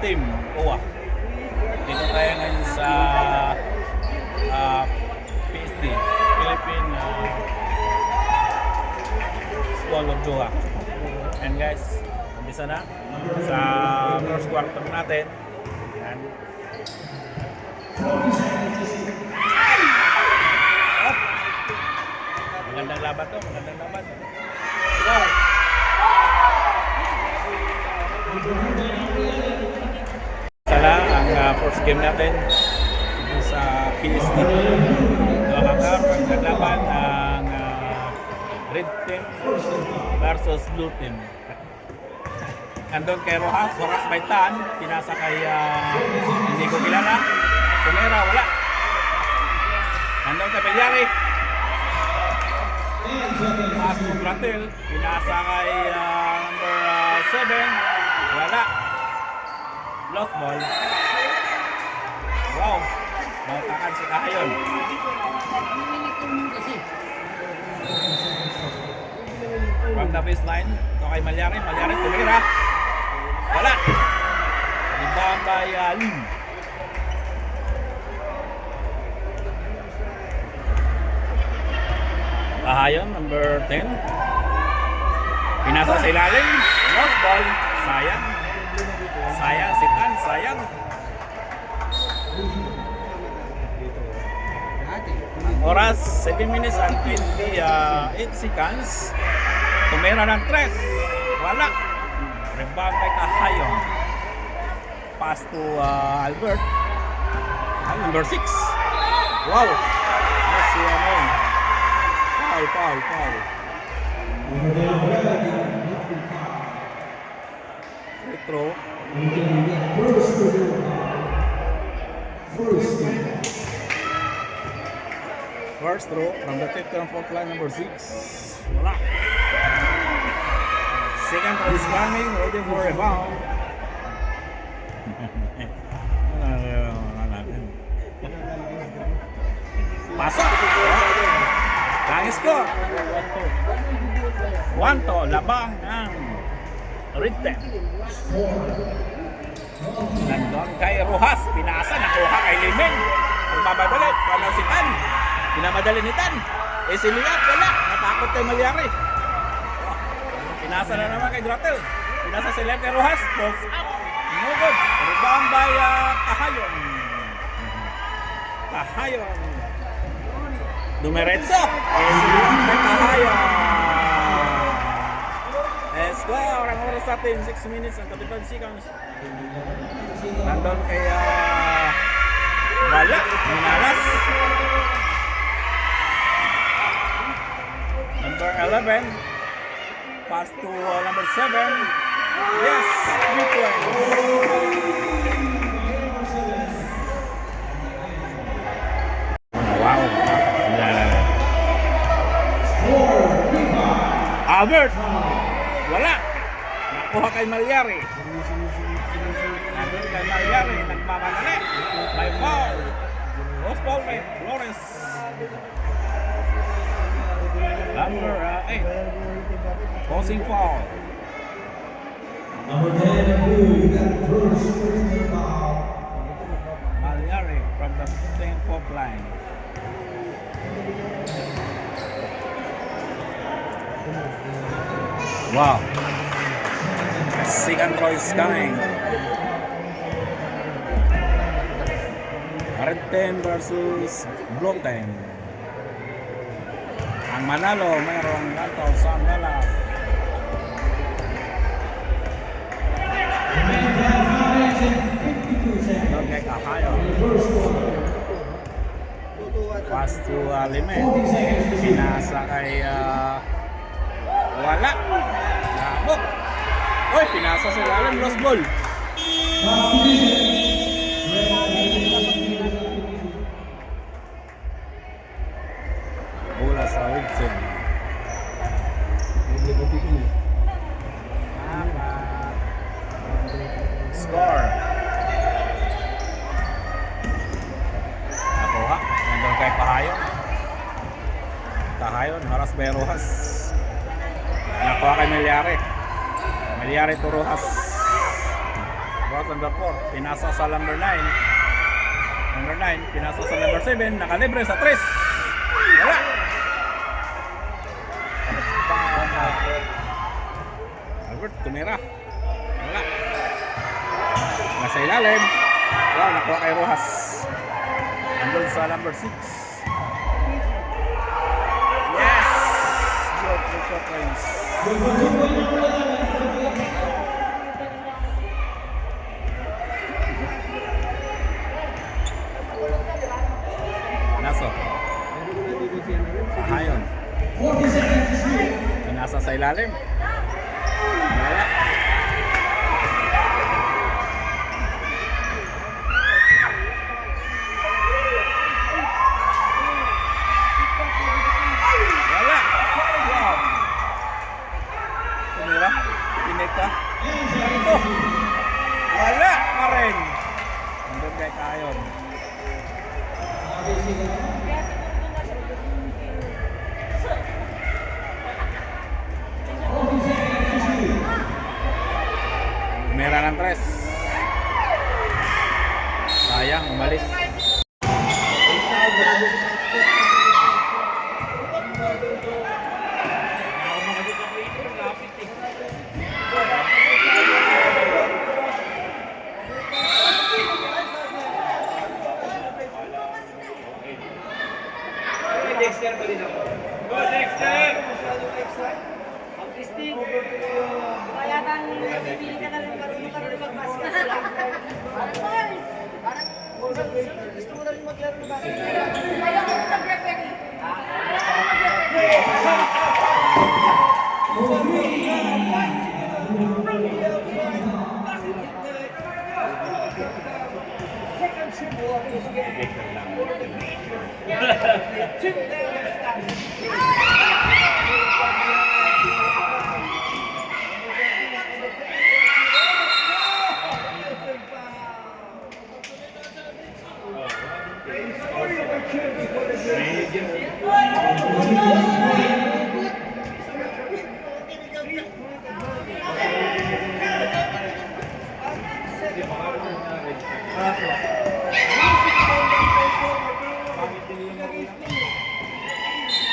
Team, OWA. Dito tayo ngayon sa PSD, Philippine School of Doha. And guys, umpisa na sa first quarter natin. Yan. Oh. Magandang laban to, magandang laban. Wow. Sala ang first game natin sa PSD. Doha Qatar, ang laban ang Red Team versus Blue Team. Andun kay Rojas Baitan, pinasa kay hindi ko kilala. Tumera, wala. Andun kay Belyari. Pass to Bratil, pinasa kay number 7, wala. Lost ball. Wow, mautakan si Kahayon. From the baseline, ito kay Malyari tumira. Wala. Rebound by Lim. Kahayon, number 10. Pinasa sa ilalim. Lost ball. Sayang. Sayang si Tan, sayang. Oras, 7 minutes and 28 seconds. Tumira ng 3. Wala. Rebound by Kahayon. Pass to Albert. Number 6. Wow. Kasi ano. Foul. Free throw. First throw from the 10-4 line, number 6. Wala. Second throw is coming, ready for rebound. Pasok. Langis ko. 1-to, labang ang Red Team. Nandun kay Rojas, pinasa, nakuha kay Limen. Ang babadali, paano si Tan? Pinamadali ni Tan. Si Liat, wala. Natakot kay Malyari. Pinasa na naman kay Gratel. Pinasa si Liat kay Rojas. Post up. No good. Rebound by Kahayon. Dumiretso. Si Liat kay Kahayon. Score. Ang oras natin, 6 minutes and 35 seconds. Nandun kay wala. Minalas. Number 11. Pass to number 7. Yes, 3 points. Wow. Albert. Wala. Nakuha kay Malyari. Nandun kay Malyari. Nagmamadali. May foul. Lost ball by Flores. Number 8. Causing foul. Number 10, Blue, got first personal foul. Malyari from the 10-4 line. Wow. Second throw is coming. Red Team versus Blue Team. Ang manalo mayroong $1,000. Doon kay Kahayon. Pass to Limen. Pinasa kay wala. Labok. Oy, pinasa sa ilalim. Lost ball. Bola sa Red Team. Score. Nakuha. Nandun kay Kahayon. Kahayon, haras by Rojas. Nakuha kay Malyari to Rojas. Ross number 4, pinasa sa number 9. Number 9, pinasa sa number 7, nakalibre sa 3. Wala. Albert, tumira. Wala. Nasa ilalim. Wow, nakuha kay Rojas. Andun sa number 6. Yes! Good, good points. Naso. Ahayon. 40 seconds to shoot. Pinasa sa ilalim. Wala. Wala. Wow. Tumira. Pineka. Ito. Wala pa rin. Andun kay Kayon. Tumira ng 3. Sayang, umalis. Dexter pa din ako. Go, Dexter! Ang Christine. Kaya nang pipili ka na rin marunong ka rin mag-basket lang. Parang gusto mo na rin maglaro ng basket. Ayaw ko mag-referee.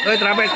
Oy, travel.